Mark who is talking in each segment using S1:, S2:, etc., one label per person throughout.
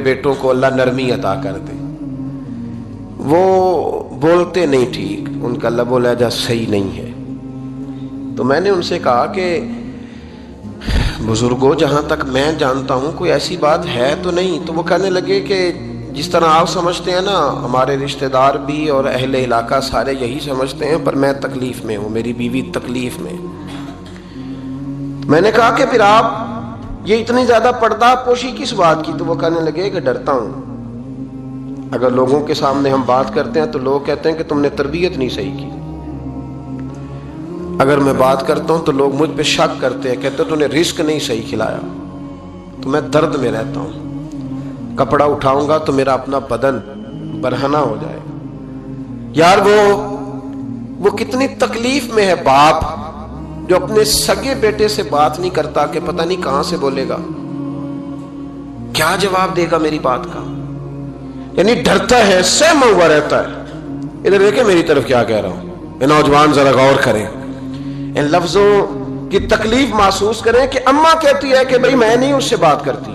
S1: بیٹوں کو اللہ نرمی عطا کر دے، وہ بولتے نہیں ٹھیک، ان کا لب و لہجہ صحیح نہیں ہے۔ تو میں نے ان سے کہا کہ بزرگوں جہاں تک میں جانتا ہوں کوئی ایسی بات ہے تو نہیں۔ تو وہ کہنے لگے کہ جس طرح آپ سمجھتے ہیں نا، ہمارے رشتہ دار بھی اور اہل علاقہ سارے یہی سمجھتے ہیں، پر میں تکلیف میں ہوں، میری بیوی تکلیف میں۔ میں نے کہا کہ پھر آپ یہ اتنی زیادہ پردہ پوشی کس بات کی؟ تو وہ کہنے لگے کہ ڈرتا ہوں، اگر لوگوں کے سامنے ہم بات کرتے ہیں تو لوگ کہتے ہیں کہ تم نے تربیت نہیں صحیح کی، اگر میں بات کرتا ہوں تو لوگ مجھ پہ شک کرتے ہیں، کہتے ہیں تو نے رزق نہیں صحیح کھلایا، تو میں درد میں رہتا ہوں، کپڑا اٹھاؤں گا تو میرا اپنا بدن برہنہ ہو جائے۔ یار وہ کتنی تکلیف میں ہے باپ جو اپنے سگے بیٹے سے بات نہیں کرتا کہ پتہ نہیں کہاں سے بولے گا، کیا جواب دے گا میری بات کا، یعنی ڈرتا ہے، سہما ہوا رہتا ہے۔ ادھر دیکھیں میری طرف کیا کہہ رہا ہوں، یہ نوجوان ذرا غور کریں، ان لفظوں کی تکلیف محسوس کریں کہ اماں کہتی ہے کہ بھئی میں نہیں اس سے بات کرتی،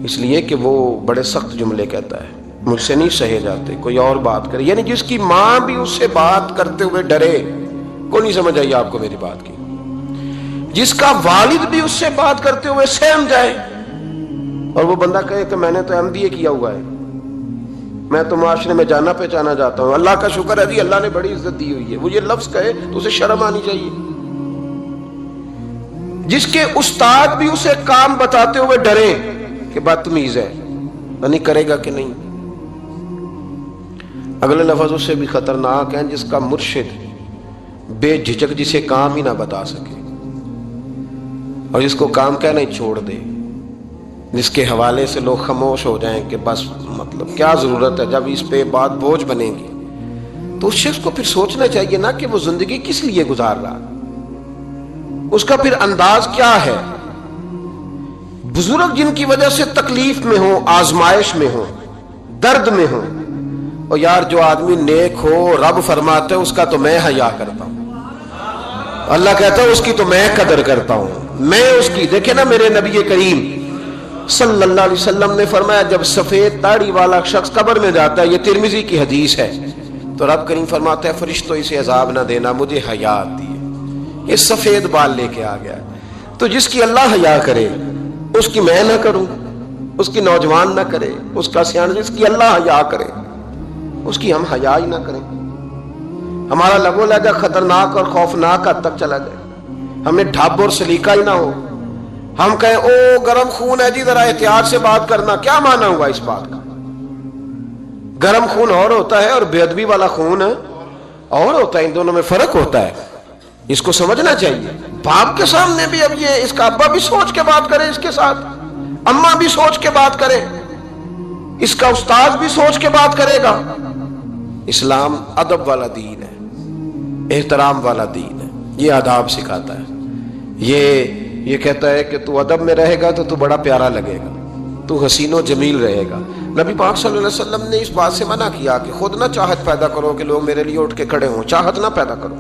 S1: اس لیے کہ وہ بڑے سخت جملے کہتا ہے، مجھ سے نہیں سہے جاتے، کوئی اور بات کرے، یعنی جس کی ماں بھی اس سے بات کرتے ہوئے ڈرے۔ کو نہیں سمجھ آئی آپ کو میری بات کی؟ جس کا والد بھی اس سے بات کرتے ہوئے سہم جائے اور وہ بندہ کہے کہ میں نے تو MBA کیا ہوا ہے، میں تو معاشرے میں جانا پہچانا جاتا ہوں، اللہ کا شکر ہے جی اللہ نے بڑی عزت دی ہوئی ہے، وہ یہ لفظ کہے تو اسے شرم آنی چاہیے۔ جس کے استاد بھی اسے کام بتاتے ہوئے ڈرے کہ بدتمیز ہے، نہیں کرے گا کہ نہیں۔ اگلے لفظ اس سے بھی خطرناک ہیں، جس کا مرشد بے جھجک جسے کام ہی نہ بتا سکے اور جس کو کام کہنا ہی چھوڑ دے، جس کے حوالے سے لوگ خاموش ہو جائیں کہ بس مطلب کیا ضرورت ہے، جب اس پہ بات بوجھ بنے گی تو اس شخص کو پھر سوچنا چاہیے نا کہ وہ زندگی کس لیے گزار رہا، اس کا پھر انداز کیا ہے۔ بزرگ جن کی وجہ سے تکلیف میں ہوں، آزمائش میں ہوں، درد میں ہوں، اور یار جو آدمی نیک ہو رب فرماتا ہے اس کا تو میں حیا کرتا ہوں، اللہ کہتا ہے اس کی تو میں قدر کرتا ہوں، میں اس کی۔ دیکھیں نا میرے نبی کریم صلی اللہ علیہ وسلم نے فرمایا جب سفید داڑھی والا شخص قبر میں جاتا ہے، یہ ترمذی کی حدیث ہے، تو رب کریم فرماتا ہے فرشتوں اسے عذاب نہ دینا، مجھے حیا آتی ہے، یہ سفید بال لے کے آ گیا۔ تو جس کی اللہ حیا کرے اس کی میں نہ کروں، اس کی نوجوان نہ کرے، اس کا سیاح، جس کی اللہ حیا کرے اس کی ہم حیا ہی نہ کریں، ہمارا لب و لہجہ خطرناک اور خوفناک حد تک چلا جائے، ہمیں ڈھب اور سلیقہ ہی نہ ہو، ہم کہیں او گرم خون ہے جی ذرا احتیاط سے بات کرنا، کیا معنی ہوا اس بات کا؟ گرم خون اور ہوتا ہے اور بے ادبی والا خون اور ہوتا ہے، ان دونوں میں فرق ہوتا ہے، اس کو سمجھنا چاہیے۔ باپ کے سامنے بھی اب یہ اس کا ابا بھی سوچ کے بات کرے، اس کے ساتھ اماں بھی سوچ کے بات کرے، اس کا استاد بھی سوچ کے بات کرے گا۔ اسلام ادب والا دین ہے، احترام والا دین ہے، یہ آداب سکھاتا ہے، یہ کہتا ہے کہ تو ادب میں رہے گا تو تو بڑا پیارا لگے گا، تو حسین و جمیل رہے گا۔ نبی پاک صلی اللہ علیہ وسلم نے اس بات سے منع کیا کہ خود نہ چاہت پیدا کرو کہ لوگ میرے لیے اٹھ کے کھڑے ہوں، چاہت نہ پیدا کرو۔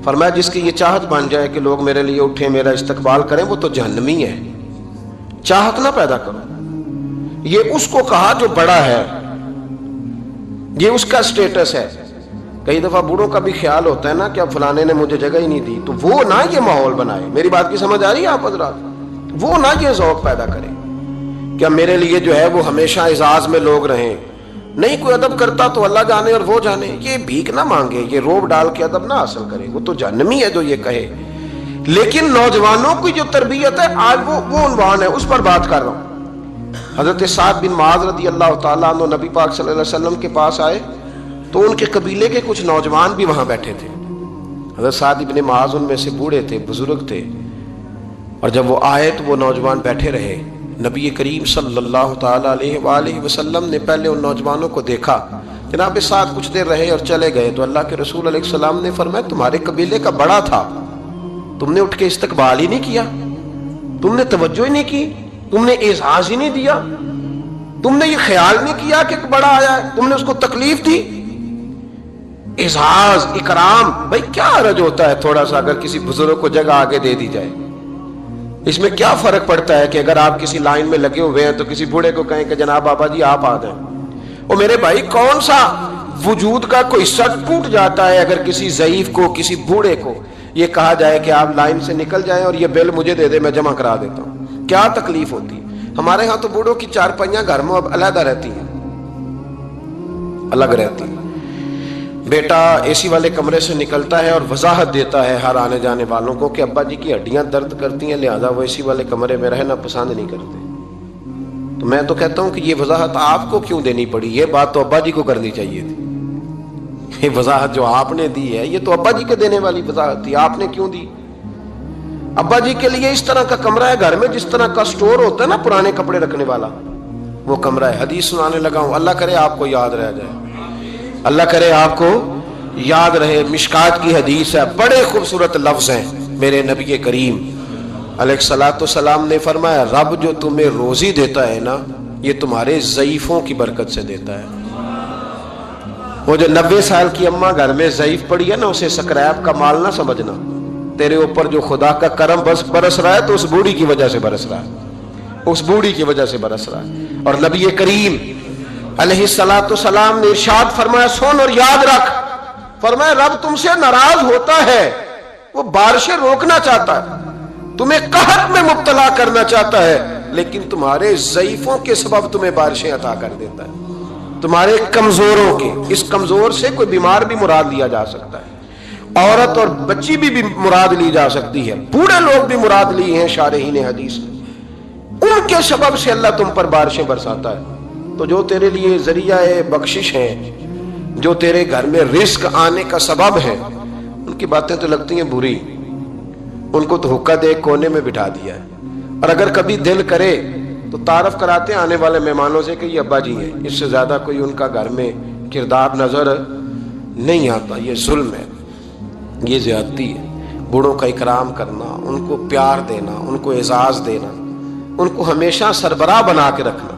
S1: فرمایا جس کی یہ چاہت بن جائے کہ لوگ میرے لیے اٹھیں، میرا استقبال کریں، وہ تو جہنمی ہے، چاہت نہ پیدا کرو۔ یہ اس کو کہا جو بڑا ہے، یہ اس کا سٹیٹس ہے۔ کئی دفعہ بوڑھوں کا بھی خیال ہوتا ہے نا کہ اب فلانے نے مجھے جگہ ہی نہیں دی، تو وہ نہ یہ ماحول بنائے، میری بات کی سمجھ آ رہی ہے آپ حضرات؟ وہ نہ یہ ذوق پیدا کرے کہ میرے لیے جو ہے وہ ہمیشہ اعزاز میں لوگ رہیں، نہیں کوئی ادب کرتا تو اللہ جانے اور وہ جانے، یہ بھیک نہ مانگے، یہ روب ڈال کے ادب نہ حاصل کرے، وہ تو جہنمی ہے جو یہ کہے۔ لیکن نوجوانوں کی جو تربیت ہے آج وہ عنوان ہے، اس پر بات کر رہا ہوں۔ حضرت سعد بن معاذ رضی اللہ تعالیٰ عنہ نبی پاک صلی اللہ علیہ وسلم کے پاس آئے تو ان کے قبیلے کے کچھ نوجوان بھی وہاں بیٹھے تھے۔ حضرت سعد بن معاذ ان میں سے بوڑھے تھے، بزرگ تھے، اور جب وہ آئے تو وہ نوجوان بیٹھے رہے۔ نبی کریم صلی اللہ تعالیٰ علیہ وآلہ وسلم نے پہلے ان نوجوانوں کو دیکھا، جناب ساتھ کچھ دیر رہے اور چلے گئے، تو اللہ کے رسول علیہ السلام نے فرمایا تمہارے قبیلے کا بڑا تھا، تم نے اٹھ کے استقبال ہی نہیں کیا، تم نے توجہ ہی نہیں کی، تم نے اعزاز ہی نہیں دیا، تم نے یہ خیال نہیں کیا کہ بڑا آیا ہے، تم نے اس کو تکلیف دی۔ اعزاز اکرام، بھائی کیا حرج ہوتا ہے تھوڑا سا اگر کسی بزرگ کو جگہ آگے دے دی جائے، اس میں کیا فرق پڑتا ہے کہ اگر آپ کسی لائن میں لگے ہوئے ہیں تو کسی بوڑھے کو کہیں کہ جناب بابا جی آپ آ جائیں. اور میرے بھائی کون سا وجود کا کوئی حصہ ٹوٹ جاتا ہے اگر کسی ضعیف کو, کسی بوڑھے کو یہ کہا جائے کہ آپ لائن سے نکل جائیں اور یہ بل مجھے دے دے, میں جمع کرا دیتا ہوں. کیا تکلیف ہوتی ہے. ہمارے ہاں تو بوڑھوں کی چارپائیاں گھر میں اب علیحدہ رہتی ہیں, الگ رہتی ہیں. بیٹا اے سی والے کمرے سے نکلتا ہے اور وضاحت دیتا ہے ہر آنے جانے والوں کو کہ ابا جی کی ہڈیاں درد کرتی ہیں, لہذا وہ اے سی والے کمرے میں رہنا پسند نہیں کرتے. تو میں تو کہتا ہوں کہ یہ وضاحت آپ کو کیوں دینی پڑی, یہ بات تو ابا جی کو کرنی چاہیے تھی. یہ وضاحت جو آپ نے دی ہے یہ تو ابا جی کے دینے والی وضاحت تھی, آپ نے کیوں دی. ابا جی کے لیے اس طرح کا کمرہ ہے گھر میں جس طرح کا سٹور ہوتا ہے نا پرانے کپڑے رکھنے والا, وہ کمرہ ہے. حدیث سنانے لگا ہوں, اللہ کرے آپ کو یاد رہ جائے, اللہ کرے آپ کو یاد رہے. مشکات کی حدیث ہے, بڑے خوبصورت لفظ ہیں. میرے نبی کریم علیہ الصلوۃ والسلام نے فرمایا رب جو تمہیں روزی دیتا ہے نا یہ تمہارے ضعیفوں کی برکت سے دیتا ہے. وہ جو 90 سال کی اماں گھر میں ضعیف پڑی ہے نا, اسے سکریپ کا مال نہ سمجھنا. تیرے اوپر جو خدا کا کرم بس برس رہا ہے تو اس بوڑھی کی وجہ سے برس رہا ہے, اس بوڑھی کی وجہ سے برس رہا ہے. اور نبی کریم علیہ الصلوۃ والسلام نے ارشاد فرمایا سن اور یاد رکھ, فرمایا رب تم سے ناراض ہوتا ہے, وہ بارشیں روکنا چاہتا ہے, تمہیں قحط میں مبتلا کرنا چاہتا ہے, لیکن تمہارے ضعیفوں کے سبب تمہیں بارشیں عطا کر دیتا ہے, تمہارے کمزوروں کے. اس کمزور سے کوئی بیمار بھی مراد لیا جا سکتا ہے, عورت اور بچی بھی مراد لی جا سکتی ہے, بوڑھے لوگ بھی مراد لیے ہیں شارحین حدیث نے. ان کے سبب سے اللہ تم پر بارشیں برساتا ہے. تو جو تیرے لیے ذریعہ بخشش ہیں, جو تیرے گھر میں رزق آنے کا سبب ہے, ان کی باتیں تو لگتی ہیں بری, ان کو تو حکا دے کونے میں بٹھا دیا ہے. اور اگر کبھی دل کرے تو تعارف کراتے ہیں آنے والے مہمانوں سے کہ یہ ابا جی ہیں, اس سے زیادہ کوئی ان کا گھر میں کردار نظر نہیں آتا. یہ ظلم ہے, یہ زیادتی ہے. بوڑھوں کا اکرام کرنا, ان کو پیار دینا, ان کو اعزاز دینا, ان کو ہمیشہ سربراہ بنا کے رکھنا,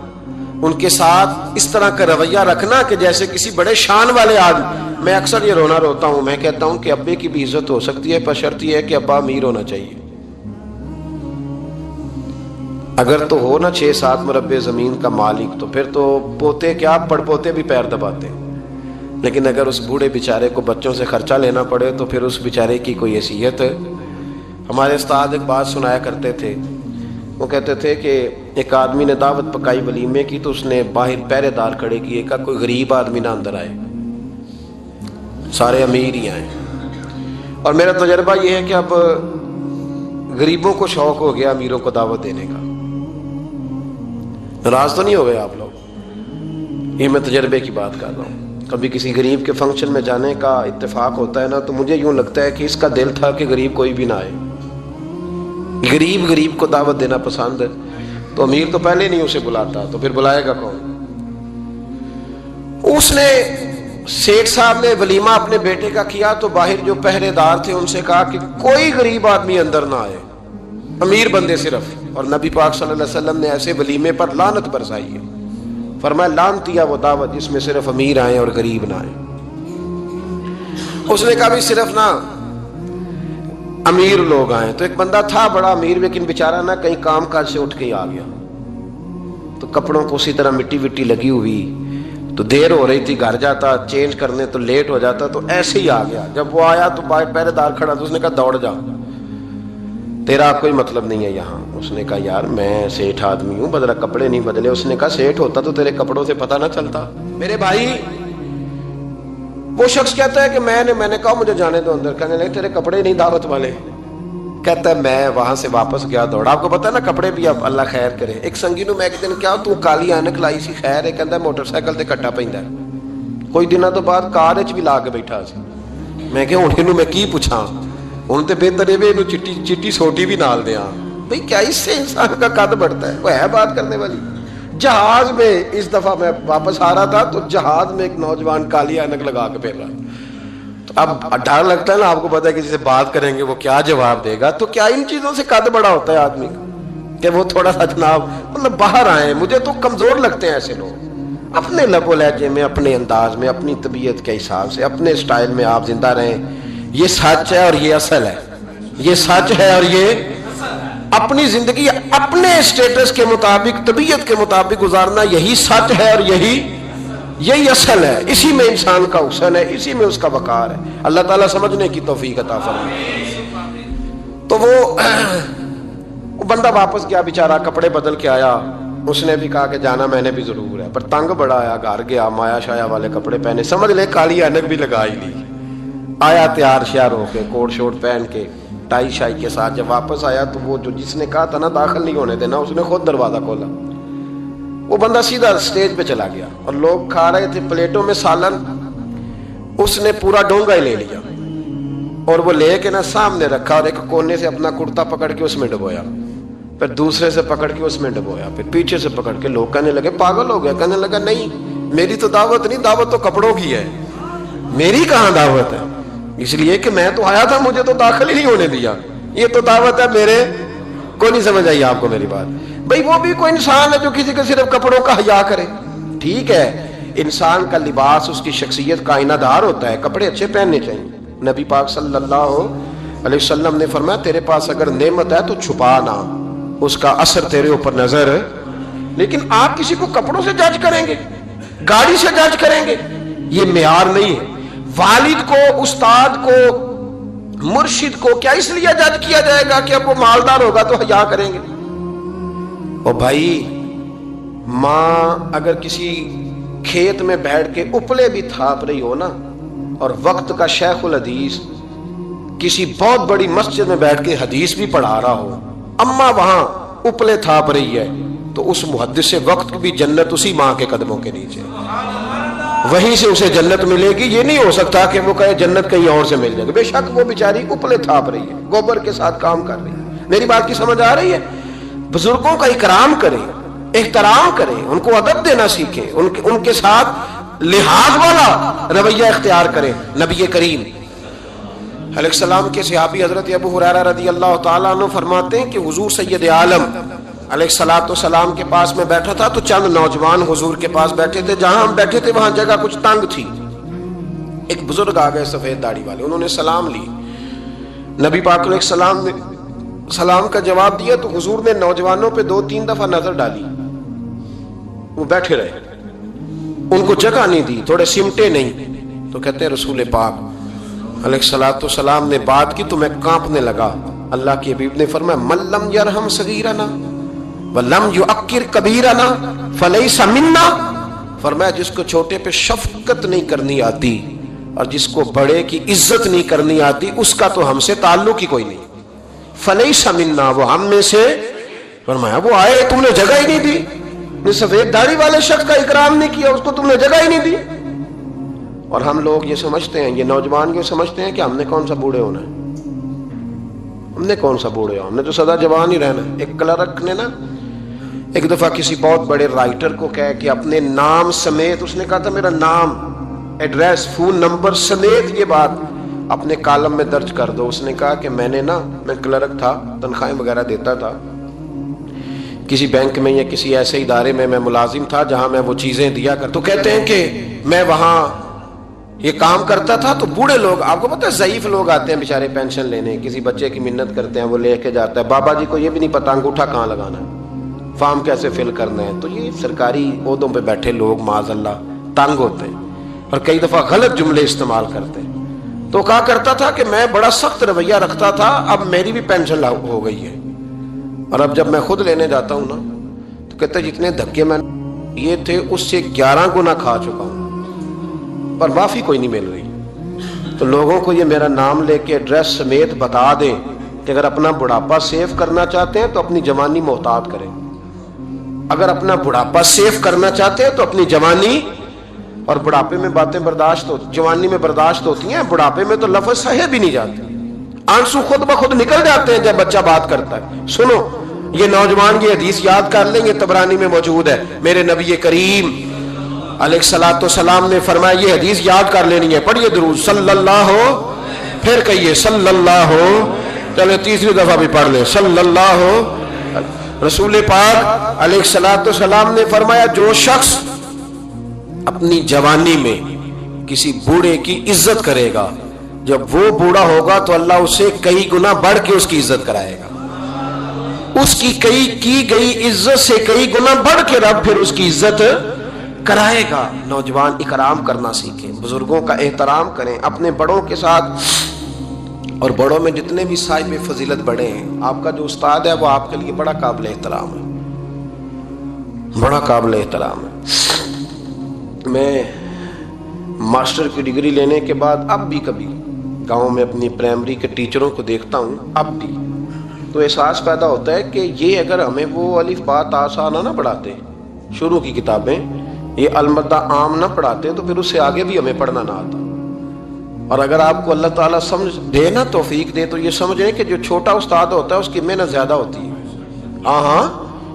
S1: ان کے ساتھ اس طرح کا رویہ رکھنا کہ جیسے کسی بڑے شان والے آدمی. میں اکثر یہ روتا ہوں, میں کہتا ہوں کہ ابے کی بھی عزت ہو سکتی ہے پر شرط یہ ہے کہ ابا امیر ہونا چاہیے. اگر تو ہو نا 6-7 مربع زمین کا مالک تو پھر تو پوتے کیا پڑ پوتے بھی پیر دباتے ہیں. لیکن اگر اس بوڑھے بیچارے کو بچوں سے خرچہ لینا پڑے تو پھر اس بیچارے کی کوئی حیثیت. ہمارے استاد ایک بات سنایا کرتے تھے, وہ کہتے تھے کہ ایک آدمی نے دعوت پکائی ولیمے کی تو اس نے باہر پہرے دار کھڑے کیے, کہا کوئی غریب آدمی نہ اندر آئے, سارے امیر ہی آئے. اور میرا تجربہ یہ ہے کہ اب غریبوں کو شوق ہو گیا امیروں کو دعوت دینے کا. ناراض تو نہیں ہو گئے آپ لوگ, یہ میں تجربے کی بات کر رہا ہوں. کبھی کسی غریب کے فنکشن میں جانے کا اتفاق ہوتا ہے نا تو مجھے یوں لگتا ہے کہ اس کا دل تھا کہ غریب کوئی بھی نہ آئے. غریب کو دعوت دینا پسند ہے, تو امیر تو پہلے نہیں اسے بلاتا, تو پھر بلائے گا کون. اس نے سیٹھ صاحب نے ولیمہ اپنے بیٹے کا کیا تو باہر جو پہرے دار تھے ان سے کہا کہ کوئی غریب آدمی اندر نہ آئے, امیر بندے صرف. اور نبی پاک صلی اللہ علیہ وسلم نے ایسے ولیمے پر لعنت برسائی ہے, فرمایا لعنتیا وہ دعوت جس میں صرف امیر آئیں اور غریب نہ آئیں. اس نے کہا بھی صرف نہ امیر لوگ آئیں. تو ایک بندہ تھا بڑا امیر لیکن بیچارہ نہ کہیں کام کاج سے اٹھ کے ہی آ گیا, تو کپڑوں کو اسی طرح مٹی وٹی لگی ہوئی, تو دیر ہو رہی تھی, گھر جاتا چینج کرنے تو لیٹ ہو جاتا, تو ایسے ہی آ گیا. جب وہ آیا تو پہرے دار کھڑا تو اس نے کہا دوڑ جا, تیرا کوئی مطلب نہیں ہے یہاں. اس نے کہا یار میں سیٹھ آدمی ہوں, بدلا کپڑے نہیں بدلے. اس نے کہا سیٹھ ہوتا تو تیرے کپڑوں سے پتہ نہ چلتا. میرے بھائی وہ شخص کہتا ہے کہ میں نے کہا مجھے جانے دو اندر. کہنے لگے تیرے کپڑے نہیں دعوت والے. کہتا ہے میں وہاں سے واپس گیا دوڑا. آپ کو پتا نا کپڑے بھی اب اللہ خیر کرے. ایک سنگی نو میں ایک دن کیا تو کالی اینک لائی سی, خیر ہے کہندا موٹر سائیکل تے کٹا پیندا ہے. کوئی دنوں تو بعد کار وچ بھی لا کے بیٹھا سی. میں کہ ہن اینو میں کی پوچھاں, ہن تے بہتر ہے اینو چٹی سوٹی بھی نال دیاں. بھئی کیا اس سے انسان کا قد بڑھتا ہے, وہ ہے بات کرنے والی. جہاز میں اس دفعہ میں واپس آ رہا تھا تو جہاز میں ایک نوجوان کالی اینک لگا کے پھر رہا. تو اب ڈر لگتا ہے نا, آپ کو پتا ہے کہ جسے بات کریں گے وہ کیا جواب دے گا. تو کیا ان چیزوں سے قد بڑا ہوتا ہے آدمی کا کہ وہ تھوڑا سا جناب مطلب باہر آئے. مجھے تو کمزور لگتے ہیں ایسے لوگ. اپنے لب و لہجے میں, اپنے انداز میں, اپنی طبیعت کے حساب سے, اپنے سٹائل میں آپ زندہ رہیں. یہ سچ ہے اور یہ اصل ہے, یہ سچ ہے اور یہ اپنی زندگی اپنے اسٹیٹس کے مطابق، طبیعت کے مطابق گزارنا، یہی سچ ہے اور یہی اصل ہے، اسی میں انسان کا حسن ہے، اسی میں اس کا وقار ہے۔ اللہ تعالیٰ سمجھنے کی توفیق عطا فرمائے۔ تو وہ بندہ واپس گیا بیچارہ، کپڑے بدل کے آیا، اس نے بھی کہا کہ جانا میں نے بھی ضرور ہے، پر تنگ بڑا آیا، گھر گیا، مایا شایا والے کپڑے پہنے، سمجھ لے کالی اینک بھی لگا ہی لی، آیا تیار شیار ہو کے، کوٹ شوٹ پہن کے، ٹائی شائی کے ساتھ۔ جب واپس آیا تو وہ جو جس نے کہا تھا نا داخل نہیں ہونے دینا، اس نے خود دروازہ کھولا۔ وہ بندہ سیدھا سٹیج پہ چلا گیا اور لوگ کھا رہے تھے پلیٹوں میں سالن، اس نے پورا ڈونگا ہی لے لیا اور وہ لے کے نا سامنے رکھا اور ایک کونے سے اپنا کرتا پکڑ کے اس میں ڈبویا، پھر دوسرے سے پکڑ کے اس میں ڈبویا، پھر پیچھے سے پکڑ کے۔ لوگ کہنے لگے پاگل ہو گیا، کہنے لگا نہیں میری تو دعوت نہیں، دعوت تو کپڑوں کی ہے، میری کہاں دعوت ہے، اس لیے کہ میں تو آیا تھا، مجھے تو داخل ہی نہیں ہونے دیا، یہ تو دعوت ہے میرے۔ کوئی نہیں سمجھ آئی آپ کو میری بات؟ بھئی وہ بھی کوئی انسان ہے جو کسی کے صرف کپڑوں کا حیا کرے، ٹھیک ہے، انسان کا لباس اس کی شخصیت کا آئینہ دار ہوتا ہے، کپڑے اچھے پہننے چاہیے۔ نبی پاک صلی اللہ علیہ وسلم نے فرمایا تیرے پاس اگر نعمت ہے تو چھپا نہ، اس کا اثر تیرے اوپر نظر۔ لیکن آپ کسی کو کپڑوں سے جج کریں گے، گاڑی سے جج کریں گے، یہ معیار نہیں ہے۔ والد کو، استاد کو، مرشد کو کیا اس لیے جج کیا جائے گا کہ اب وہ مالدار ہوگا تو حیا کریں گے؟ اور بھائی ماں اگر کسی کھیت میں بیٹھ کے اپلے بھی تھاپ رہی ہو نا، اور وقت کا شیخ الحدیث کسی بہت بڑی مسجد میں بیٹھ کے حدیث بھی پڑھا رہا ہو، اماں وہاں اپلے تھاپ رہی ہے، تو اس محدث وقت بھی جنت اسی ماں کے قدموں کے نیچے، وہیں سے اسے جنت ملے گی۔ یہ نہیں ہو سکتا کہ وہ کہے جنت کہیں اور سے مل جائے گی، بے شک وہ بیچاری اپلے تھاپ رہی ہے، گوبر کے ساتھ کام کر رہی ہے۔ میری بات کی سمجھ آ رہی ہے؟ بزرگوں کا اکرام کریں، احترام کریں، ان کو ادب دینا سیکھیں، ان کے ساتھ لحاظ والا رویہ اختیار کریں۔ نبی کریم علیہ السلام کے صحابی حضرت ابو ہریرہ رضی اللہ تعالیٰ عنہ فرماتے ہیں کہ حضور سید عالم علیہ السلام کے پاس میں بیٹھا تھا تو چند نوجوان حضور کے پاس بیٹھے تھے، جہاں ہم بیٹھے تھے وہاں جگہ کچھ تنگ تھی۔ ایک بزرگ آ گئے سفید داڑھی والے، انہوں نے سلام لی، نبی پاک علیہ السلام نے سلام کا جواب دیا تو حضور نے نوجوانوں پہ 2-3 دفعہ نظر ڈالی، وہ بیٹھے رہے، ان کو جگہ نہیں دی، تھوڑے سمٹے نہیں، تو کہتے ہیں رسول پاک علیہ السلام نے بات کی تو میں کانپنے لگا۔ اللہ کے حبیب نے فرمایا من لم یرحم صغیرنا ولم یعکر کبیرنا فلیس منا، فرمایا جس کو چھوٹے پہ شفقت نہیں کرنی آتی اور جس کو بڑے کی عزت نہیں کرنی آتی، اس کا تو ہم سے تعلق ہی کوئی نہیں، فلیس منا، وہ ہم میں سے۔ فرمایا وہ آئے تم نے جگہ ہی نہیں دی، سفید داڑھی والے شخص کا اکرام نہیں کیا، اس کو تم نے جگہ ہی نہیں دی۔ اور ہم لوگ یہ سمجھتے ہیں، یہ نوجوان یہ سمجھتے ہیں کہ ہم نے کون سا بوڑھے ہونا ہے، ہم نے کون سا بوڑھے ہونا، ہم نے تو سدا جوان ہی رہنا۔ ایک کلرک نے نا ایک دفعہ کسی بہت بڑے رائٹر کو کہہ کہ اپنے نام سمیت، اس نے کہا تھا میرا نام، ایڈریس، فون نمبر سمیت یہ بات اپنے کالم میں درج کر دو۔ اس نے کہا کہ میں کلرک تھا، تنخواہیں وغیرہ دیتا تھا، کسی بینک میں یا کسی ایسے ادارے میں ملازم تھا جہاں میں وہ چیزیں دیا کر، تو کہتے ہیں کہ میں وہاں یہ کام کرتا تھا تو بوڑھے لوگ، آپ کو پتہ ہے ضعیف لوگ آتے ہیں بیچارے پینشن لینے، کسی بچے کی منت کرتے ہیں، وہ لے کے جاتا ہے، بابا جی کو یہ بھی نہیں پتا انگوٹھا کہاں لگانا ہے، فارم کیسے فل کرنا ہے۔ تو یہ سرکاری عہدوں پہ بیٹھے لوگ معاذ اللہ تنگ ہوتے ہیں اور کئی دفعہ غلط جملے استعمال کرتے ہیں۔ تو کہا کرتا تھا کہ میں بڑا سخت رویہ رکھتا تھا، اب میری بھی پینشن ہو گئی ہے، اور اب جب میں خود لینے جاتا ہوں نا تو کہتے جتنے دھکے میں یہ تھے اس سے 11 گنا کھا چکا ہوں، پر معافی کوئی نہیں مل رہی۔ تو لوگوں کو یہ میرا نام لے کے ایڈریس سمیت بتا دیں کہ اگر اپنا بڑھاپا سیف کرنا چاہتے ہیں تو اپنی جوانی محتاط کریں، اگر اپنا بڑھاپا سیف کرنا چاہتے ہیں تو اپنی جوانی، اور بڑھاپے میں باتیں برداشت جوانی میں برداشت ہوتی ہیں، بڑھاپے میں تو لفظ سہے بھی نہیں جاتے، آنسو خود بخود نکل جاتے ہیں جب بچہ بات کرتا ہے۔ سنو یہ نوجوان یہ حدیث یاد کر لیں، یہ طبرانی میں موجود ہے، میرے نبی کریم علیہ السلام نے فرمایا یہ حدیث یاد کر لینی ہے، پڑھیے درود صلی اللہ ہو، پھر کہیے صلی اللہ ہو، چلے تیسری دفعہ بھی پڑھ لیں صلی اللہ ہو۔ رسول پاک علیہ السلام نے فرمایا جو شخص اپنی جوانی میں کسی بوڑھے کی عزت کرے گا، جب وہ بوڑھا ہوگا تو اللہ اسے کئی گنا بڑھ کے اس کی عزت کرائے گا۔ اس کی کی گئی عزت سے کئی گنا بڑھ کے رب پھر اس کی عزت کرائے گا۔ نوجوان اکرام کرنا سیکھیں، بزرگوں کا احترام کریں، اپنے بڑوں کے ساتھ، اور بڑوں میں جتنے بھی صاحب فضیلت بڑے ہیں، آپ کا جو استاد ہے وہ آپ کے لیے بڑا قابل احترام ہے، بڑا قابل احترام ہے۔ میں ماسٹر کی ڈگری لینے کے بعد اب بھی کبھی گاؤں میں اپنی پرائمری کے ٹیچروں کو دیکھتا ہوں، اب بھی تو احساس پیدا ہوتا ہے کہ یہ اگر ہمیں وہ الف با تا سا نہ پڑھاتے، شروع کی کتابیں یہ المدہ عام نہ پڑھاتے، تو پھر اس سے آگے بھی ہمیں پڑھنا نہ آتا۔ اور اگر آپ کو اللہ تعالیٰ سمجھ دے نا، توفیق دے، تو یہ سمجھیں کہ جو چھوٹا استاد ہوتا ہے اس کی محنت زیادہ ہوتی ہے۔ ہاں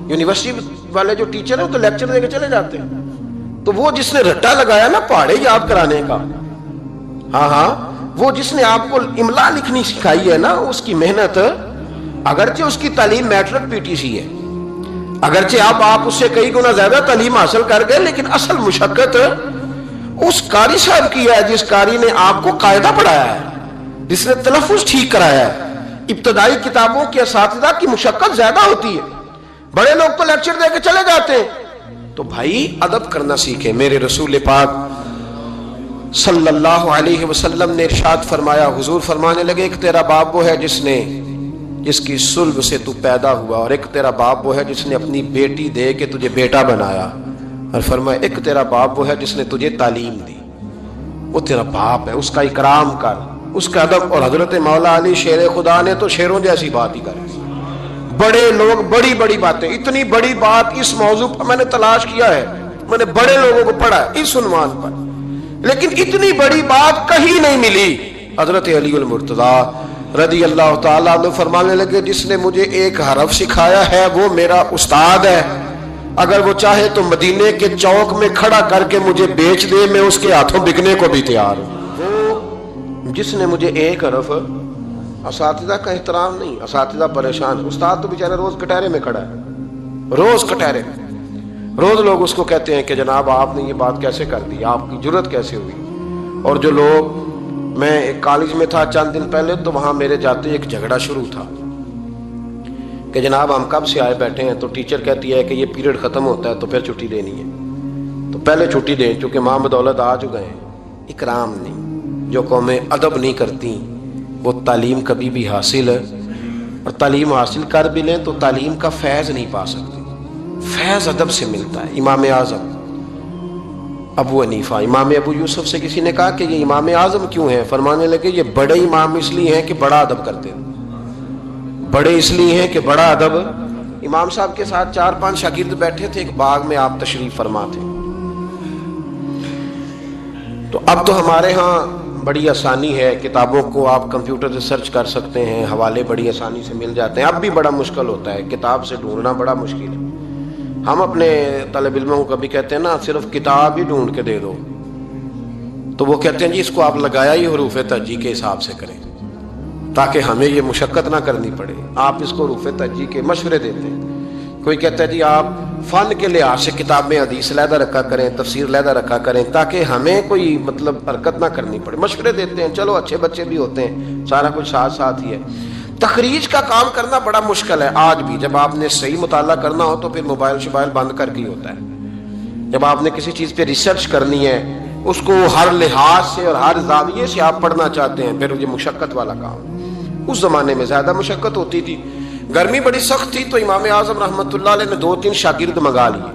S1: یونیورسٹی والے جو ٹیچر ہیں وہ تو لیکچر دے کے چلے جاتے ہیں، تو وہ جس نے رٹا لگایا نا پہاڑے یاد کرانے کا، ہاں وہ جس نے آپ کو املا لکھنی سکھائی ہے نا، اس کی محنت، اگرچہ اس کی تعلیم میٹرک پی ٹی سی ہے، اگرچہ آپ اس سے کئی گنا زیادہ تعلیم حاصل کر گئے، لیکن اصل مشقت اس قاری صاحب کی ہے جس قاری نے آپ کو قاعدہ پڑھایا ہے، جس نے تلفظ ٹھیک کرایا ہے۔ ابتدائی کتابوں کے اساتذہ کی مشقت زیادہ ہوتی ہے، بڑے لوگ تو لیکچر دے کے چلے جاتے ہیں۔ تو بھائی ادب کرنا سیکھیں۔ میرے رسول پاک صلی اللہ علیہ وسلم نے ارشاد فرمایا، حضور فرمانے لگے، ایک تیرا باپ وہ ہے جس کی صلب سے تو پیدا ہوا، اور ایک تیرا باپ وہ ہے جس نے اپنی بیٹی دے کے تجھے بیٹا بنایا، اور فرمایا ایک تیرا باپ وہ ہے جس نے تجھے تعلیم دی، وہ تیرا باپ ہے، اس کا اکرام کر، اس کا ادب۔ اور حضرت مولا علی شیر خدا نے تو شیروں جیسی بات ہی کری، بڑے لوگ بڑی بڑی باتیں، اتنی بڑی بات اس موضوع پر میں نے تلاش کیا ہے، میں نے بڑے لوگوں کو پڑھا ہے اس عنوان پر، لیکن اتنی بڑی بات کہیں نہیں ملی۔ حضرت علی المرتضیٰ رضی اللہ تعالیٰ عنہ فرمانے لگے، جس نے مجھے ایک حرف سکھایا ہے وہ میرا استاد ہے، اگر وہ چاہے تو مدینے کے چوک میں کھڑا کر کے مجھے بیچ دے، میں اس کے ہاتھوں بکنے کو بھی تیار ہوں۔ وہ جس نے مجھے ایک حرف، اساتذہ کا احترام نہیں، اساتذہ پریشان، استاد تو بیچارہ روز کٹہرے میں کھڑا ہے، روز کٹہرے میں، روز لوگ اس کو کہتے ہیں کہ جناب آپ نے یہ بات کیسے کر دی، آپ کی جرت کیسے ہوئی۔ اور جو لوگ، میں ایک کالج میں تھا چند دن پہلے، تو وہاں میرے جاتے ایک جھگڑا شروع تھا کہ جناب ہم کب سے آئے بیٹھے ہیں، تو ٹیچر کہتی ہے کہ یہ پیریڈ ختم ہوتا ہے تو پھر چھٹی دینی ہے، تو پہلے چھٹی دیں، چونکہ ماں بدولت آ چکے ہیں۔ اکرام نہیں، جو قومیں ادب نہیں کرتی وہ تعلیم کبھی بھی حاصل ہے، اور تعلیم حاصل کر بھی لیں تو تعلیم کا فیض نہیں پا سکتے، فیض ادب سے ملتا ہے۔ امام اعظم ابو حنیفہ، امام ابو یوسف سے کسی نے کہا کہ یہ امام اعظم کیوں ہیں، فرمانے لگے یہ بڑے امام اس لیے ہیں کہ بڑا ادب کرتے ہیں، بڑے اس لیے ہیں کہ بڑا ادب۔ امام صاحب کے ساتھ 4-5 شاگرد بیٹھے تھے، ایک باغ میں آپ تشریف فرما تھے، تو اب تو ہمارے ہاں بڑی آسانی ہے، کتابوں کو آپ کمپیوٹر سے سرچ کر سکتے ہیں، حوالے بڑی آسانی سے مل جاتے ہیں، اب بھی بڑا مشکل ہوتا ہے، کتاب سے ڈھونڈنا بڑا مشکل ہے۔ ہم اپنے طالب علموں کو کبھی کہتے ہیں نا صرف کتاب ہی ڈھونڈ کے دے دو، تو وہ کہتے ہیں جی اس کو آپ لگایا ہی حروف تہجی کے حساب سے کریں تاکہ ہمیں یہ مشقت نہ کرنی پڑے، آپ اس کو حروف تہجی کے مشورے دیتے ہیں۔ کوئی کہتا ہے جی آپ فن کے لحاظ سے کتابیں حدیث علیحدہ رکھا کریں، تفسیر علیحدہ رکھا کریں، تاکہ ہمیں کوئی حرکت نہ کرنی پڑے، مشورے دیتے ہیں۔ چلو اچھے بچے بھی ہوتے ہیں، سارا کچھ ساتھ ساتھ ہی ہے۔ تخریج کا کام کرنا بڑا مشکل ہے آج بھی، جب آپ نے صحیح مطالعہ کرنا ہو تو پھر موبائل شبائل بند کر کے ہی ہوتا ہے، جب آپ نے کسی چیز پہ ریسرچ کرنی ہے، اس کو ہر لحاظ سے اور ہر زاویے سے آپ پڑھنا چاہتے ہیں، پھر یہ مشقت والا کام۔ اس زمانے میں زیادہ مشقت ہوتی تھی، گرمی بڑی سخت تھی، تو امام اعظم رحمۃ اللہ علیہ نے 2-3 شاگرد منگا لیے۔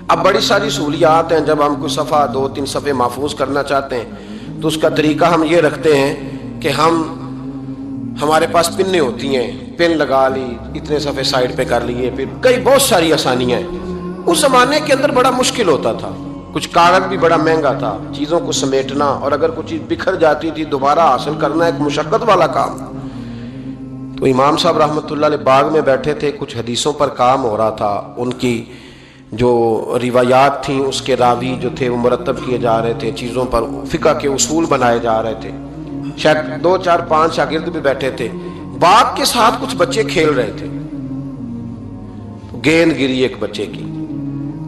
S1: اب بڑی ساری سہولیات ہیں، جب ہم کوئی صفحہ 2-3 صفحے محفوظ کرنا چاہتے ہیں تو اس کا طریقہ ہم یہ رکھتے ہیں کہ ہمارے پاس پنیں ہوتی ہیں، پن لگا لی، اتنے صفحے سائڈ پہ کر لیے، پھر بہت ساری آسانیاں ہیں۔ اس زمانے کے اندر بڑا مشکل ہوتا تھا، کچھ کاغذ بھی بڑا مہنگا تھا، چیزوں کو سمیٹنا، اور اگر کچھ چیز بکھر جاتی تھی دوبارہ حاصل کرنا ایک مشقت والا کام۔ تو امام صاحب رحمۃ اللہ علیہ باغ میں بیٹھے تھے، کچھ حدیثوں پر کام ہو رہا تھا، ان کی جو روایات تھیں اس کے راوی جو تھے وہ مرتب کیے جا رہے تھے، چیزوں پر فقہ کے اصول بنائے جا رہے تھے، شاید 2-4-5 شاگرد بھی بیٹھے تھے، باغ کے ساتھ کچھ بچے کھیل رہے تھے، گیند گری ایک بچے کی،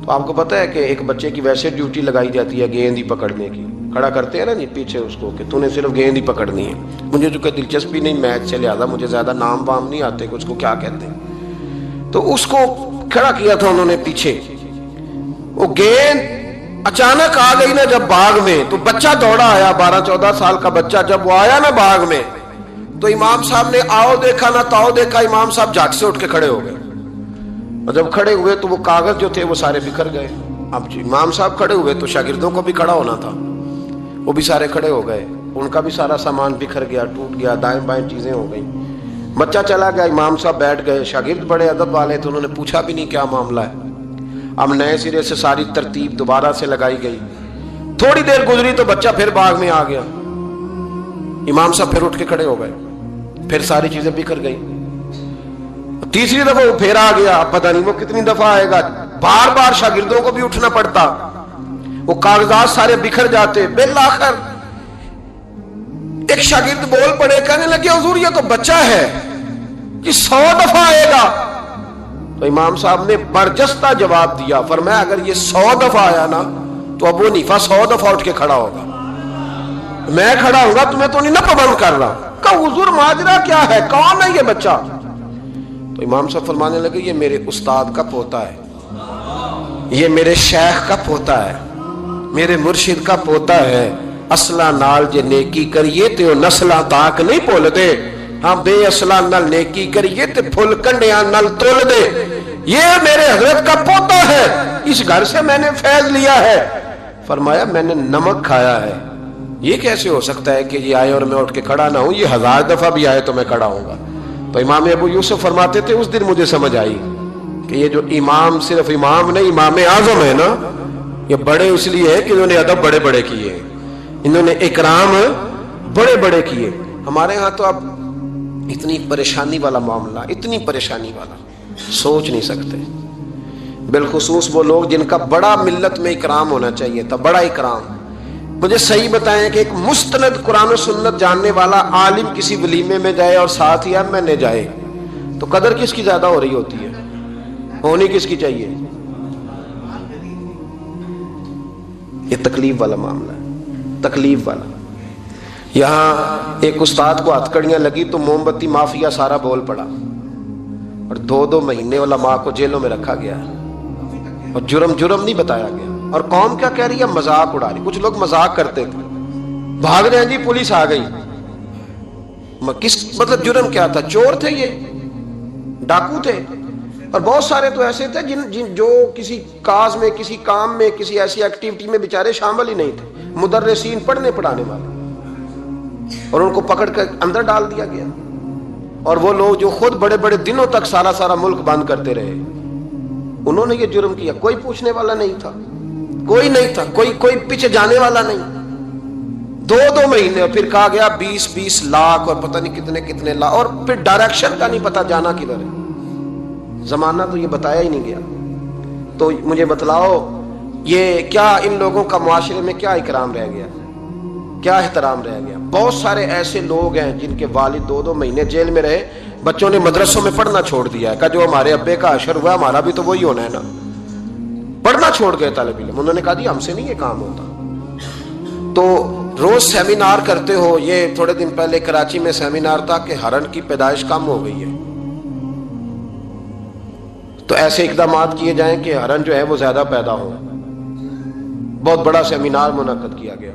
S1: تو آپ کو پتہ ہے کہ ایک بچے کی ویسے ڈیوٹی لگائی جاتی ہے گیند ہی پکڑنے کی، کھڑا کرتے ہیں نا جی پیچھے اس کو کہ تو نے صرف گیند ہی پکڑنی ہے. مجھے جو کہ دلچسپی نہیں میچ سے، لہٰذا مجھے زیادہ نام وام نہیں آتے کہ اس کو کیا کہتے ہیں. تو اس کو کھڑا کیا تھا انہوں نے پیچھے. وہ گیند اچانک آ گئی نا جب باغ میں، تو بچہ دوڑا آیا، 12-14 سال کا بچہ. جب وہ آیا نا باغ میں تو امام صاحب نے آؤ دیکھا نہ تاؤ دیکھا، امام صاحب جھٹ سے اٹھ کے کھڑے ہو گئے. اور جب کھڑے ہوئے تو وہ کاغذ جو تھے وہ سارے بکھر گئے. اب امام صاحب کھڑے ہوئے تو شاگردوں کو بھی کھڑا ہونا تھا، وہ بھی سارے کھڑے ہو گئے. ان کا بھی سارا سامان بکھر گیا، ٹوٹ گیا، دائیں بائیں چیزیں ہو گئیں. بچہ چلا گیا، امام صاحب بیٹھ گئے. شاگرد بڑے ادب والے تھے، انہوں نے پوچھا بھی نہیں کیا معاملہ ہے. اب نئے سرے سے ساری ترتیب دوبارہ سے لگائی گئی. تھوڑی دیر گزری تو بچہ پھر باغ میں آ گیا. امام صاحب پھر اٹھ کے کھڑے ہو گئے، پھر ساری چیزیں بکھر گئی. تیسری دفعہ وہ پھر آ گیا. اب پتہ نہیں وہ کتنی دفعہ آئے گا. بار بار شاگردوں کو بھی اٹھنا پڑتا، وہ کاغذات سارے بکھر جاتے. بالآخر ایک شاگرد بول پڑے، کہنے لگے حضور یہ تو بچہ ہے، یہ 100 دفعہ آئے گا. تو امام صاحب نے برجستہ جواب دیا، فرمایا اگر یہ 100 دفعہ آیا نا تو ابو حنیفہ 100 دفعہ اٹھ کے کھڑا ہوگا. میں کھڑا ہوں گا، تمہیں تو نہیں نہ پابند کر رہا. کہا حضور ماجرا کیا ہے، کون ہے یہ بچہ؟ تو امام صاحب فرمانے لگے یہ میرے استاد کا پوتا ہے، یہ میرے شیخ کا پوتا ہے، میرے مرشد کا پوتا ہے. اصلہ نال جے نیکی کریے تے نسلاں تاک نہیں بھول دے، ہاں بے اصلہ نال نیکی کریے تے پھل کنڈیاں نال تول دے. یہ میرے حضرت کا پوتا ہے، اس گھر سے میں نے فیض لیا ہے. فرمایا میں نے نمک کھایا ہے، یہ کیسے ہو سکتا ہے کہ یہ آئے اور میں اٹھ کے کھڑا نہ ہوں؟ یہ 1000 دفعہ بھی آئے تو میں کھڑا ہوں گا. تو امام ابو یوسف فرماتے تھے اس دن مجھے سمجھ آئی کہ یہ جو امام صرف امام نہیں، امام اعظم ہے نا، یہ بڑے اس لیے ہے کہ انہوں نے ادب بڑے بڑے کیے، انہوں نے اکرام بڑے بڑے کیے. ہمارے ہاں تو اب اتنی پریشانی والا معاملہ، اتنی پریشانی والا سوچ نہیں سکتے. بالخصوص وہ لوگ جن کا بڑا ملت میں اکرام ہونا چاہیے تھا، بڑا اکرام. مجھے صحیح بتائیں کہ ایک مستند قرآن و سنت جاننے والا عالم کسی ولیمے میں جائے اور ساتھ ہی ایم این اے جائے تو قدر کس کی زیادہ ہو رہی ہوتی ہے؟ ہونی کس کی چاہیے؟ یہ تکلیف والا معاملہ ہے، تکلیف والا. یہاں ایک استاد کو ہتھکڑیاں لگی تو موم بتی مافیا سارا بول پڑا اور 2 مہینے علماء کو جیلوں میں رکھا گیا اور جرم نہیں بتایا گیا. اور قوم کیا کہہ رہی ہے؟ مذاق اڑا رہی. کچھ لوگ مذاق کرتے تھے، بھاگ رہے ہیں جی پولیس آ گئی. کس مطلب جرم کیا تھا؟ چور تھے، یہ ڈاکو تھے. اور بہت سارے تو ایسے تھے جن جو کسی کاز میں، کسی کام میں، کسی ایسی ایکٹیویٹی میں بیچارے شامل ہی نہیں تھے. مدرسین، پڑھنے پڑھانے والے، اور ان کو پکڑ کر اندر ڈال دیا گیا. اور وہ لوگ جو خود بڑے بڑے دنوں تک سارا ملک بند کرتے رہے، انہوں نے یہ جرم کیا. کوئی پوچھنے والا نہیں تھا، کوئی نہیں تھا، کوئی پیچھے جانے والا نہیں. 2 مہینے اور پھر کہا گیا 20 لاکھ اور پتہ نہیں کتنے لاکھ. اور پھر ڈائریکشن کا نہیں پتا جانا کدھر ہے. زمانہ تو یہ بتایا ہی نہیں گیا. تو مجھے بتلاؤ یہ کیا ان لوگوں کا معاشرے میں کیا اکرام رہ گیا، کیا احترام رہ گیا؟ بہت سارے ایسے لوگ ہیں جن کے والد 2 مہینے جیل میں رہے، بچوں نے مدرسوں میں پڑھنا چھوڑ دیا ہے. کہ جو ہمارے ابے کا حشر ہوا ہمارا بھی تو وہی ہونا ہے نا. پڑھنا چھوڑ گئے طالب علم. انہوں نے کہا جی ہم سے نہیں یہ کام ہوتا. تو روز سیمینار کرتے ہو. یہ تھوڑے دن پہلے کراچی میں سیمینار تھا کہ ہرن کی پیدائش کم ہو گئی ہے، تو ایسے اقدامات کیے جائیں کہ ہرن جو ہے وہ زیادہ پیدا ہو. بہت بڑا سیمینار منعقد کیا گیا.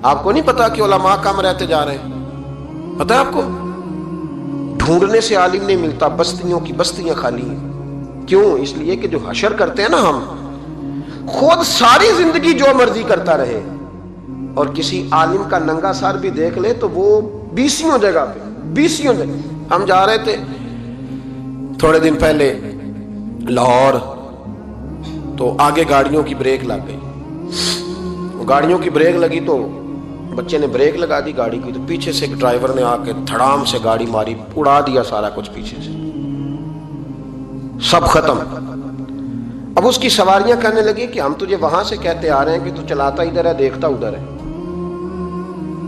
S1: آپ کو نہیں پتا کہ علماء کم رہتے جا رہے ہیں؟ پتا ہے آپ کو؟ ڈھونڈنے سے عالم نہیں ملتا، بستیوں کی بستیاں خالی ہیں. کیوں؟ اس لیے کہ جو حشر کرتے ہیں نا ہم، خود ساری زندگی جو مرضی کرتا رہے اور کسی عالم کا ننگا سر بھی دیکھ لے تو وہ 20 جگہ پہ 20 جگہ. ہم جا رہے تھے تھوڑے دن پہلے لاہور، تو آگے گاڑیوں کی بریک لگ گئی. گاڑیوں کی بریک لگی تو بچے نے بریک لگا دی گاڑی کی، تو پیچھے سے ایک ڈرائیور نے آ کے دھڑام سے گاڑی ماری، اڑا دیا سارا کچھ پیچھے سے، سب ختم. اب اس کی سواریاں کہنے لگی کہ ہم تجھے وہاں سے کہتے آ رہے ہیں کہ تو چلاتا ادھر ہے، دیکھتا ادھر ہے.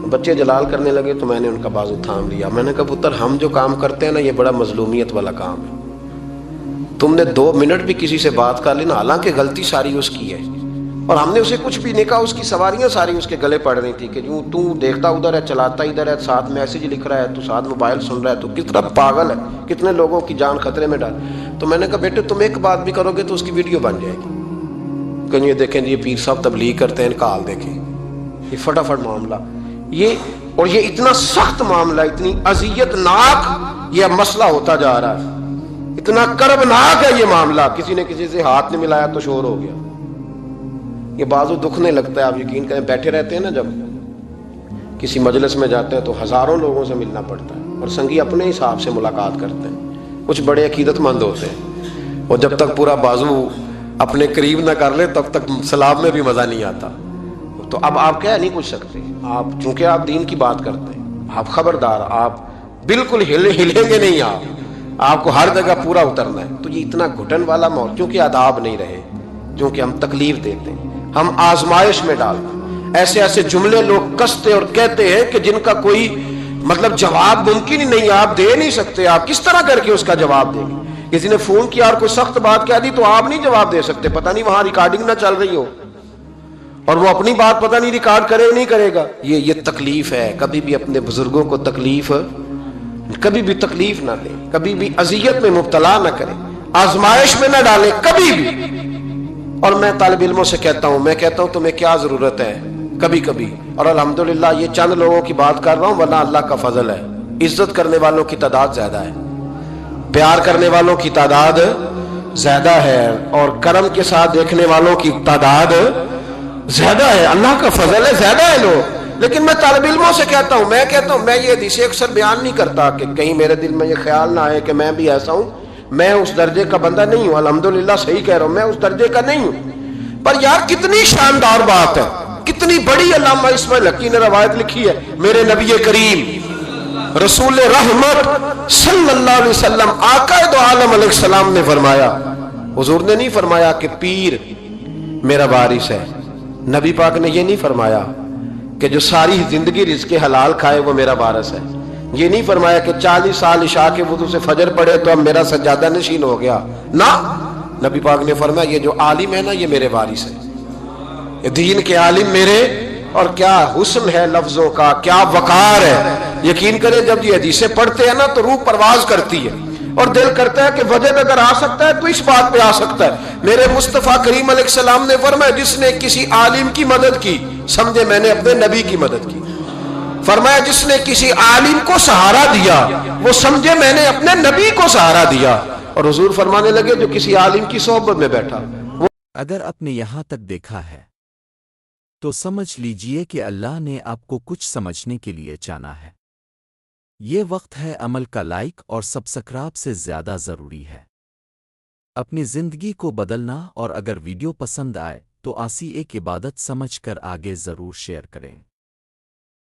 S1: بچے جلال کرنے لگے تو میں نے ان کا بازو تھام لیا. میں نے کہا پتر ہم جو کام کرتے ہیں نا یہ بڑا مظلومیت والا کام ہے. تم نے 2 منٹ بھی کسی سے بات کر لی نا، حالانکہ غلطی ساری اس کی ہے، اور ہم نے اسے کچھ بھی نہیں کہا، اس کی سواریاں ساری اس کے گلے پڑ رہی تھی کہ یوں تو دیکھتا ادھر ہے، چلاتا ادھر ہے، ساتھ میسج لکھ رہا ہے، تو ساتھ موبائل سن رہا ہے، تو کس طرح پاگل ہے، کتنے لوگوں کی جان خطرے میں ڈال۔ تو میں نے کہا بیٹے تم ایک بات بھی کرو گے تو اس کی ویڈیو بن جائے گی کہ یہ دیکھیں یہ پیر صاحب تبلیغ کرتے ہیں، ان کا حال دیکھیں، یہ فٹافٹ معاملہ یہ، اور یہ اتنا سخت معاملہ، اتنی اذیت ناک یہ مسئلہ ہوتا جا رہا ہے، اتنا کربناک ہے یہ معاملہ، کسی نے کسی سے ہاتھ نہیں ملایا تو شور ہو گیا۔ یہ بازو دکھنے لگتا ہے، آپ یقین کریں، بیٹھے رہتے ہیں نا جب کسی مجلس میں جاتے ہیں تو ہزاروں لوگوں سے ملنا پڑتا ہے، اور سنگی اپنے حساب سے ملاقات کرتے ہیں، کچھ بڑے عقیدت مند ہوتے ہیں، اور جب تک پورا بازو اپنے قریب نہ کر لے تب تک سلام میں بھی مزہ نہیں آتا۔ تو اب آپ کہہ نہیں پوچھ سکتے، آپ چونکہ آپ دین کی بات کرتے ہیں، آپ خبردار، آپ بالکل ہلیں گے نہیں، آپ کو ہر جگہ پورا اترنا ہے۔ تو یہ اتنا گھٹن والا موضوع، کیونکہ آداب نہیں رہے، کیونکہ ہم تکلیف دیتے ہیں، ہم آزمائش میں ڈالتے ہیں، ایسے ایسے جملے لوگ کستے اور کہتے ہیں کہ جن کا کوئی مطلب جواب ممکن ہی نہیں، آپ دے نہیں سکتے، آپ کس طرح کر کے اس کا جواب دیں گے؟ کسی نے فون کیا اور کوئی سخت بات کہہ دی تو آپ نہیں جواب دے سکتے، پتہ نہیں وہاں ریکارڈنگ نہ چل رہی ہو اور وہ اپنی بات پتہ نہیں ریکارڈ کرے نہیں کرے گا۔ یہ تکلیف ہے، کبھی بھی اپنے بزرگوں کو تکلیف، کبھی بھی تکلیف نہ دیں، کبھی بھی اذیت میں مبتلا نہ کریں، آزمائش میں نہ ڈالیں کبھی بھی۔ اور میں طالب علموں سے کہتا ہوں، میں کہتا ہوں تمہیں کیا ضرورت ہے کبھی کبھی، اور الحمدللہ یہ چند لوگوں کی بات کر رہا ہوں، ورنہ اللہ کا فضل ہے، عزت کرنے والوں کی تعداد زیادہ ہے، پیار کرنے والوں کی تعداد زیادہ ہے، اور کرم کے ساتھ دیکھنے والوں کی تعداد زیادہ ہے، اللہ کا فضل ہے، زیادہ ہے لوگ۔ لیکن میں طالب علموں سے کہتا ہوں، میں یہ حدیثیں اکثر بیان نہیں کرتا کہ کہیں میرے دل میں یہ خیال نہ آئے کہ میں بھی ایسا ہوں، میں اس درجے کا بندہ نہیں ہوں، الحمدللہ صحیح کہہ رہا ہوں، میں اس درجے کا نہیں ہوں۔ پر یار کتنی شاندار بات ہے، کتنی بڑی علامہ اسماعیل حقی نے روایت لکھی ہے، میرے نبی کریم رسول رحمت صلی اللہ علیہ وسلم آقا دو عالم علیہ السلام نے فرمایا، حضور نے نہیں فرمایا کہ پیر میرا وارث ہے، نبی پاک نے یہ نہیں فرمایا کہ جو ساری زندگی رزق حلال کھائے وہ میرا وارث ہے، یہ نہیں فرمایا کہ 40 سال عشاء کے وضو سے فجر پڑے تو اب میرا سجادہ نشین ہو گیا، نہ، نبی پاک نے فرمایا یہ جو عالم ہے نا یہ میرے وارث ہے، یہ دین کے عالم میرے، اور کیا حسن ہے لفظوں کا، کیا وقار ہے۔ یقین کریں جب یہ حدیثیں پڑھتے ہیں نا تو روح پرواز کرتی ہے، اور دل کرتا ہے کہ وجد اگر آ سکتا ہے تو اس بات پہ آ سکتا ہے۔ میرے مصطفیٰ کریم علیہ السلام نے فرمایا جس نے کسی عالم کی مدد کی سمجھے میں نے اپنے نبی کی مدد کی، فرمایا جس نے کسی عالم کو سہارا دیا وہ سمجھے میں نے اپنے نبی کو سہارا دیا، اور حضور فرمانے لگے جو کسی عالم کی صحبت میں بیٹھا وہ
S2: اگر آپ نے یہاں تک دیکھا ہے تو سمجھ لیجئے کہ اللہ نے آپ کو کچھ سمجھنے کے لیے چانا ہے۔ یہ وقت ہے عمل کا، لائک اور سبسکرائب سے زیادہ ضروری ہے اپنی زندگی کو بدلنا، اور اگر ویڈیو پسند آئے تو آسی ایک عبادت سمجھ کر آگے ضرور شیئر کریں۔